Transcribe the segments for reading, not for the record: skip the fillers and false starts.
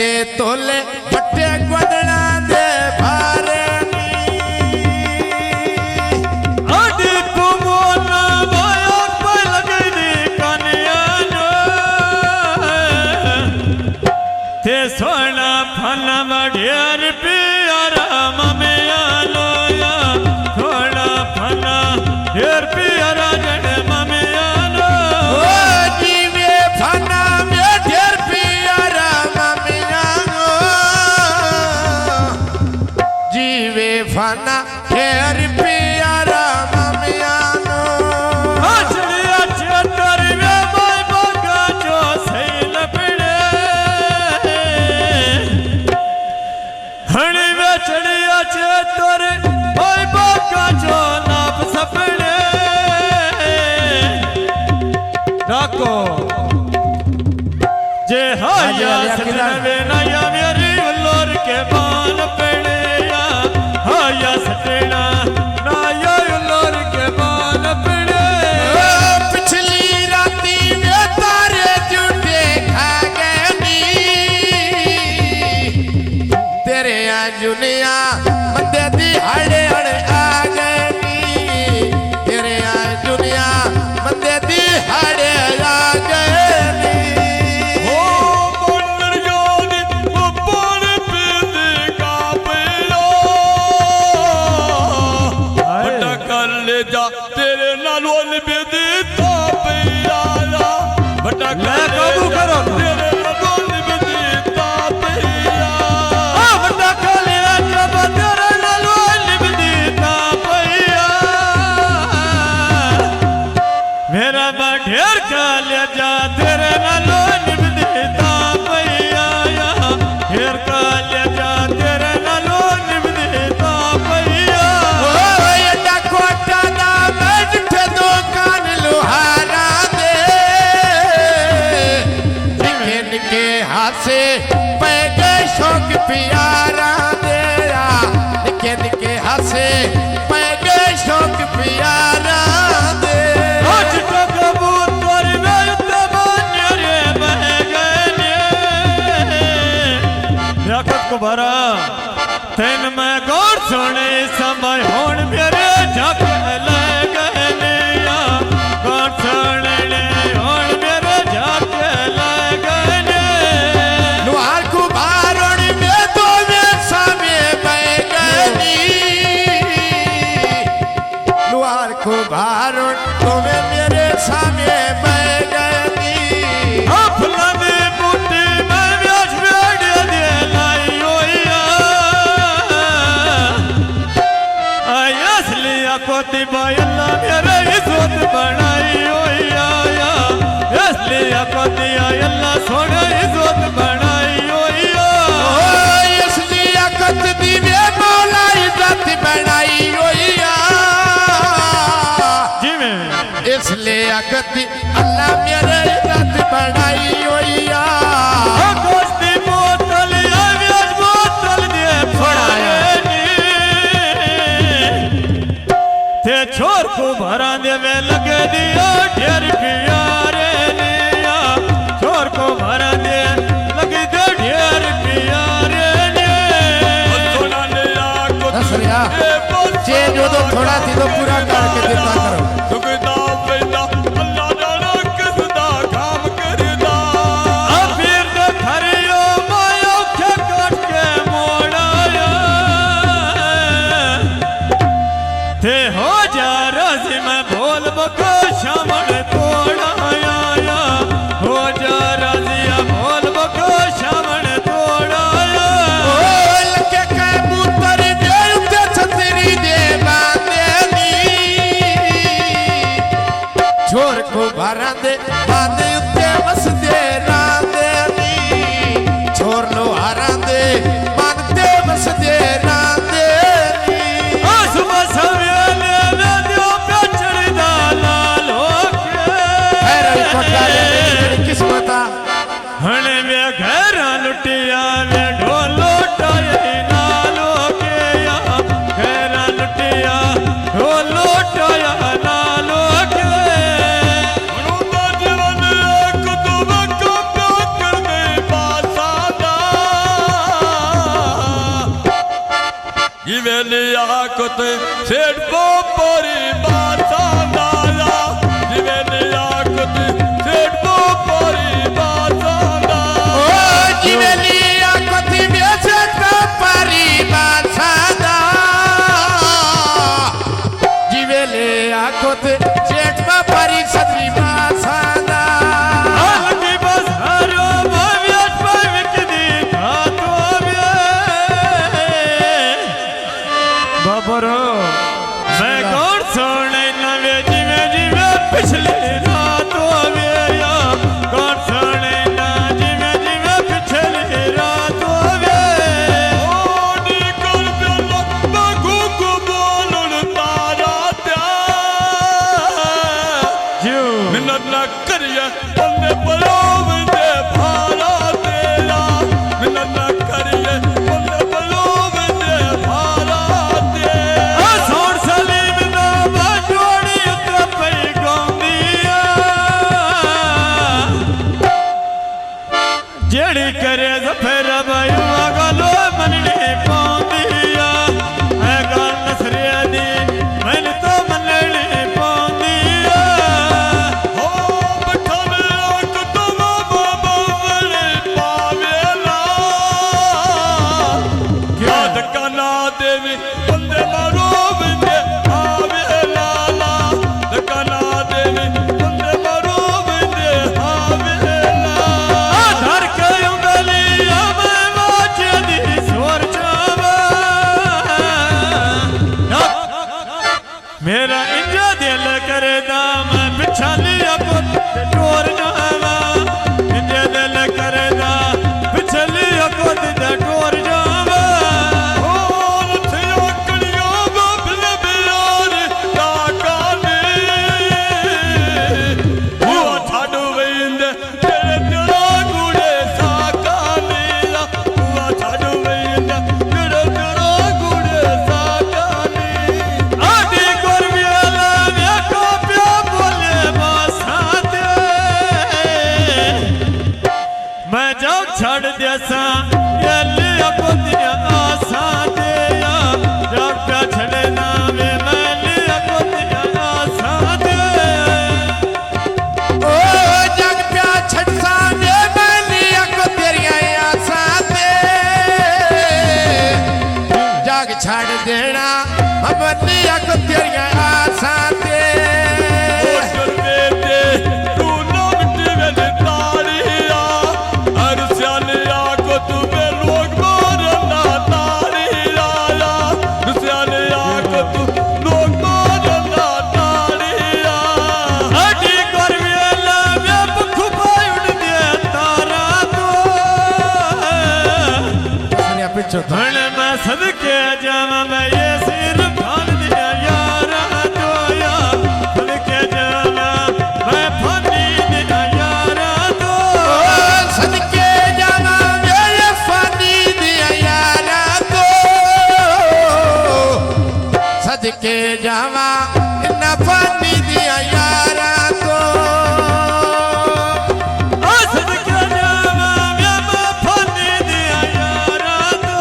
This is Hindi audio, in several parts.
के तोले पट्टे गोदड़ा दे भारे आदि तुमोन माया पर लगनी कन्या थे सोना फन बढ़ियर पियारा ममिया लोया सोना फन ढेर पियारा जन ममिया लो जीवे फना में ढेर पियारा ममिया जीवे फना ढेर पियारा ममिया चिड़िया चेतर वे माय बगा जो सैल पड़े हणी वे चिड़िया चेतर माय बगा जो नाप सपड़े डाको जे हाया सजनवे नया मेरी उल्लोर के बाल पड़े या हाया सजना नया उल्लोर के बाल पड़े पिछली राती में तारे झूठे खा गए नी तेरे आ जुनिया बंदे दिहाड़े अड़ आ गए नी तेरे आ जुनिया बंदे दिहाड़े आ गए नी ओ बंदर जोनी वो बोल पीद का पिलो बटा कर ले जा तेरे नालोल बेदी तो पिया बटा कर काबू करो तेरे नालोल बेदी तो पिया बटा कर ले जा तेरे नालोल बेदी तो पिया मेरा ढेर का ले जा तेरे नालोल बेदी तो पिया ढेर का ले जा तेरे नालोल बेदी तो पिया ओए डकोटा दा बैठ दुकान लुहारा दे निके निके हासे पै गए शौक प्यारा तेरा निके निके हासे पै गए शौक प्यारा दे आज तो कबूतर में तमन्या रे बह गए याकत को भरा तेन मैं गौर सुने समय होण मेरे झक ले गए या गौर सुने होण मेरे झक ले गए लुहार को बारण में तो में सामे बह गए नी लुहार को बारण तो में मेरे सामे बह गए नी फलाने बूटी में व्याज बेड़ दे लाई होया असली कोती बायला मेरे इज्जत बनाई होया असली कोती आयला सोना इज्जत बनाई होया असली अकत दीवे मौला इज्जत बनाई होया जिमे इसलिए अकत अल्लाह मेरे इज्जत बनाई होया कोस्ती बोतल या व्याज बोतल दे फड़ाए थे छोर को भरा दे में लगे दिया ढेर प्यारे लिया छोर को भरा दे लगे दे ढेर प्यारे असलिया चेंज हो तो थोड़ा थी तो पूरा करके देता करो सुखदा पैदा अल्लाह जाना किसदा काम करदा फिर दे खरियो माया के काट के मोड़ाया थे हो जा राजी मैं बोल बको शामण तोड़ाया हो जा राजिया बोल बको शामण तोड़ाया बोल के कबूतर दे छतरी दे बांधे नी आकत सेठ पोपरी बासा दाया जिवे ने आकत सेठ पोपरी बासा ओ जीवेली आकत बेचत परी बासा दा जीवेले आकत सेठ परी सदरी बासा दा लगी बस हरो भव्यत पवित्र दिखा तो बाबरो मैं कौन सोने नवे जीवे जीवे पिछले रातों में या कौन सोने ना जीवे जीवे पिछले रातों में ओ निकल चलो बगु को बोलुन तारा त्या जो मिन्नत न करिए बंदे पलोव दे भारा तेरा मिन्नत न करिए बंदे पलोव दे भारा तेरा सोन सलीम ना बाजोड़ी तो पई गौंदिया जेड़ी करे जफर भाई गलो मनने पौंदिया है गल नसरिया दी मन तो मनने पौंदिया हो बठन आक तो बाबा बड़े पावेला क्या धक्का देवी बंदे मारो बंदे आवेला धक्का ना देवी बंदे मारो बंदे आवेला धर के उंगलिया में वाचे दी सोर जावा मेरा इंजा दिल करदा मैं पिछा लिया पुत टोर जावा इंजा दिल करदा पिछा लिया पुत टोर जावा ओ लथिया कड़िया बबल बियार काकाने वो छाडू वेंदे तेरे तेरा गुड़े साकाने वो छाडू वेंदे तेरे तेरा गुड़े साकाने आदि गुरबियाला में को प्या बोले बासाते मैं जब छड़ देसा ये लिया को दिया आसा दिया जब प्या छड़ना में मैं लिया को दिया आसा दे ओ जग प्या छटसा दे मैली को तेरिया आसा दे जग छड़ देना हमनी को तेरिया आसा दे ओटर बेटे तू लोग टिवेल तारिया हर सियालिया को तू बे लोग मारना तारिया सियालिया को तू लोग मारना तारिया हटी कर वेला वे बखु पाउड दे तारा तो सुनिया पिछो तो धन मैं सदके जावा मैं ये सिर फान दिया यारा तो या सदके जावा मैं फानी दिया यारा तो सदके जाना मेरे फानी दिया यारा को सदके जावा इन्ना फानी दिया यारा को सदके जावा मैं फानी दिया यारा तो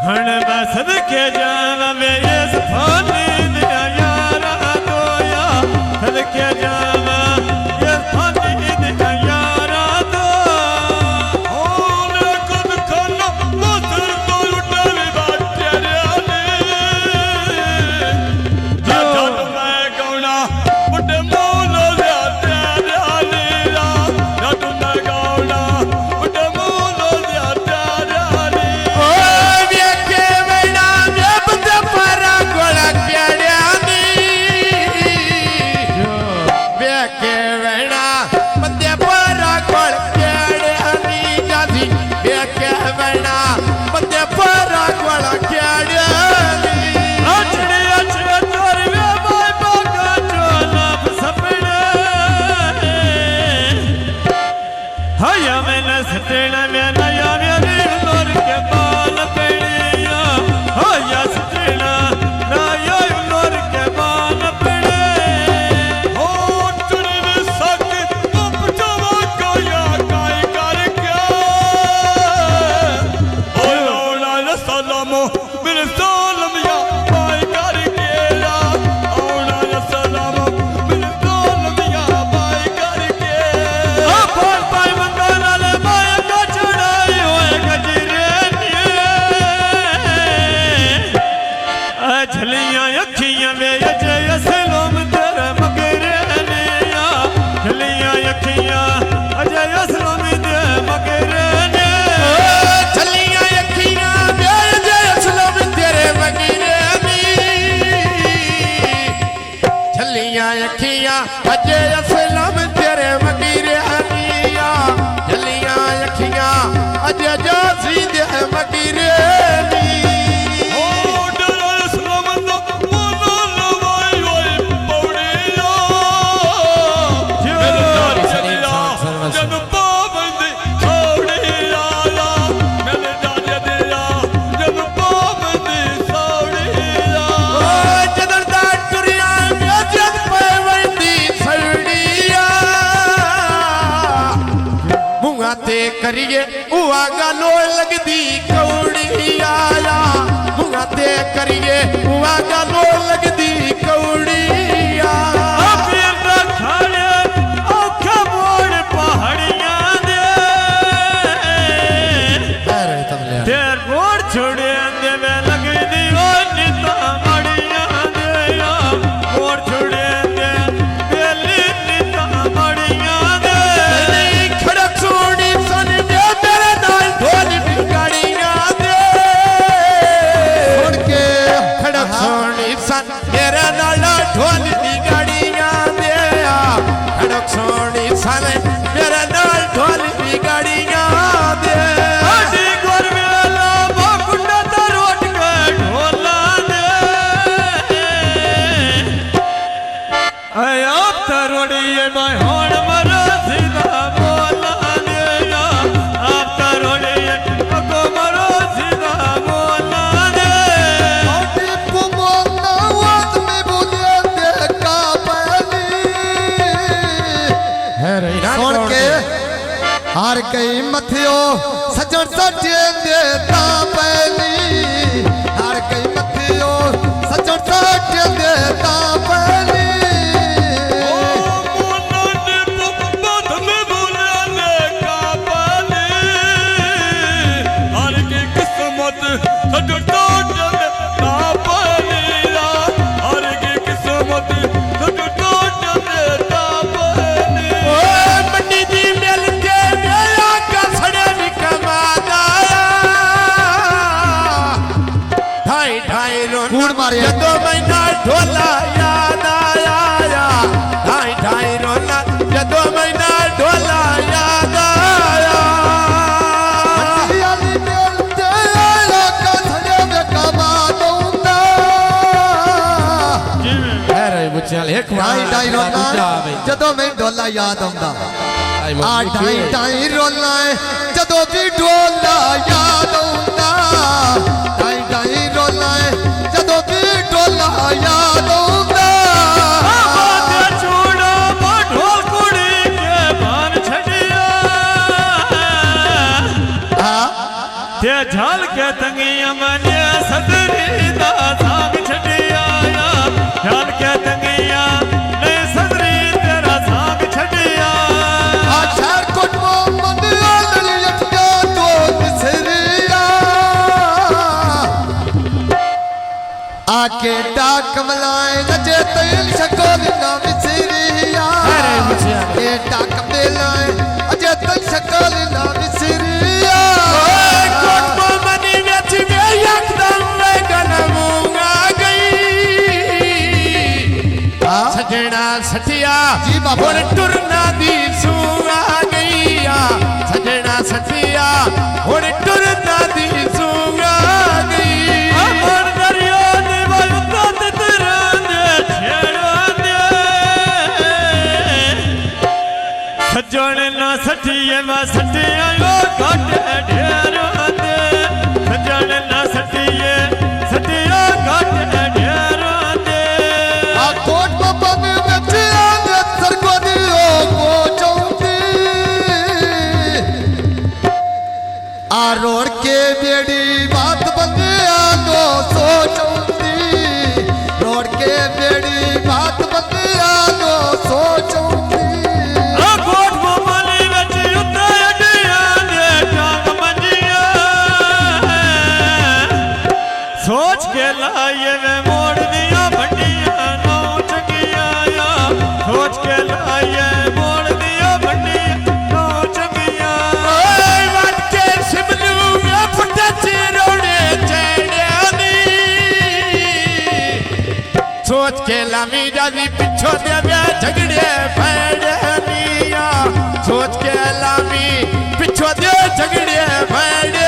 हण मैं सदके जावा मैं ये फानी दिया यारा तो या सदके जावा ये फानी दिया यारा तो होने कद खाना मसर तो उठले बाटे रे जद मैं गौना बुड्ढे मोलो ले तेरे लीला जद मैं गौना बुड्ढे मोलो ले तेरे लीला ओ वे के वेड़ा वे बंद सलामो मेरे सालम या भाई करके आना या सलामो मेरे सालम या भाई करके बोल पाई बंदा नाल माया का चढ़ाई होए गजरे झलियां अखियां वे अजय असलम तेरे मगरे ने झलियां अखियां अजय असलम तेरे मगरे ने झलियां अखियां वे अजय असलम तेरे मगरे झलियां अखियां अजय असलम तेरे मगरे झलियां अखियां अजय जासी दे मगरे करिए उआ गालो लगदी कौड़ी आया मुंगा ते करिए उआ गालो लगदी कौड़ी फिर खाने औखा मोड़ पहाड़ियां दे तेर मोड़ छोड़े दे वे लगदी ओ निता मड़ियां दे मोड़ छोड़े दे बेली निता मड़ियां दे खड़क सोनी सन दे मेरे नाल ढोल बिगाड़ियां दे सुन के खड़क सोनी सन मेरे नाल ढोल बिगाड़ियां दे खड़क सोनी सन मेरे नाल ढोल बिगाड़ियां दे आडी गोर मेला बाकुंडा दा रोट के ढोला दे आय आप तरोड़िए मैं होण मरा सीधा बोला दे आप तरोड़िए को मरो सीधा बोला दे टिप्पू मोना वाद में बोले दे का पहली सुन के हार गई मथियो सजन सटे देता पहली हार गई मथियो सजन सटे देता पहली मंडी दी मिल के मेरा का सड़े विकमादा ढाई ढाई रोना कूड़ मारे। जदों मैना ढोला याद आया ढाई ढाई रोना जदों मैना ढोला याद आया याली मिलते आया का थड़े में कमा दूंगा अरे बुचल एक ढाई ढाई रोना जदों मैं ढोला याद आਉਂਦਾ ਆ ਢਾਈ ਢਾਈ ਰੋਲਾ ਜਦੋਂ ਵੀ ਢੋਲਾ ਯਾਦ ਆਉਂਦਾ ਢਾਈ ਢਾਈ ਰੋਲਾ ਜਦੋਂ ਵੀ ਢੋਲਾ ਯਾਦ ਆਉਂਦਾ बाते चूड़ा बा ढोल कुड़ी के भान छड़िया ते झाल के तंगिया मने सदरी दा सांग छड़िया झाल के तंगिया ने सदरी तेरा सांग छड़िया ਆ ਸ਼ਹਿਰ ਕੋਟ ਮੁਹੰਮਦ ਅਲੀ ਅਟਕਾ ਤੋਂ ਮਿਸਰੀਆ आके डाक मलाए नजे तैल शको बिना मिसरिया आके डाक मिलाए अजे तैल शको बिना मिसरिया कोट को मनी वेच वे यकदम वे गलमूंगा गई सजना सटिया जी बाबा। और टुरना दी सूंगा गई सजना सटिया और टुरना दी सूंगा गई अमर दरिया ने वायुता ते तेरा ने छेड़ा दे सजण ना सटिए मा सटिया यो घट ढेर दे सजण ना सटिए सटिया घट ढेर दे आ कोट बबन विच आंगे सरको दियो को चौंदी आ रोड सोच के लाए वे मोड़ दिया भंडिया नौ चंगिया सोच के लाए मोड़ दिया भंडिया नौ चंगिया ओए वाट के सिमलू में फुटा चिरोड़े चढ़ियानी सोच के लामी जादी पिछो देव्या झगड़े फैड़निया सोच के लामी पिछो दे झगड़े फैड़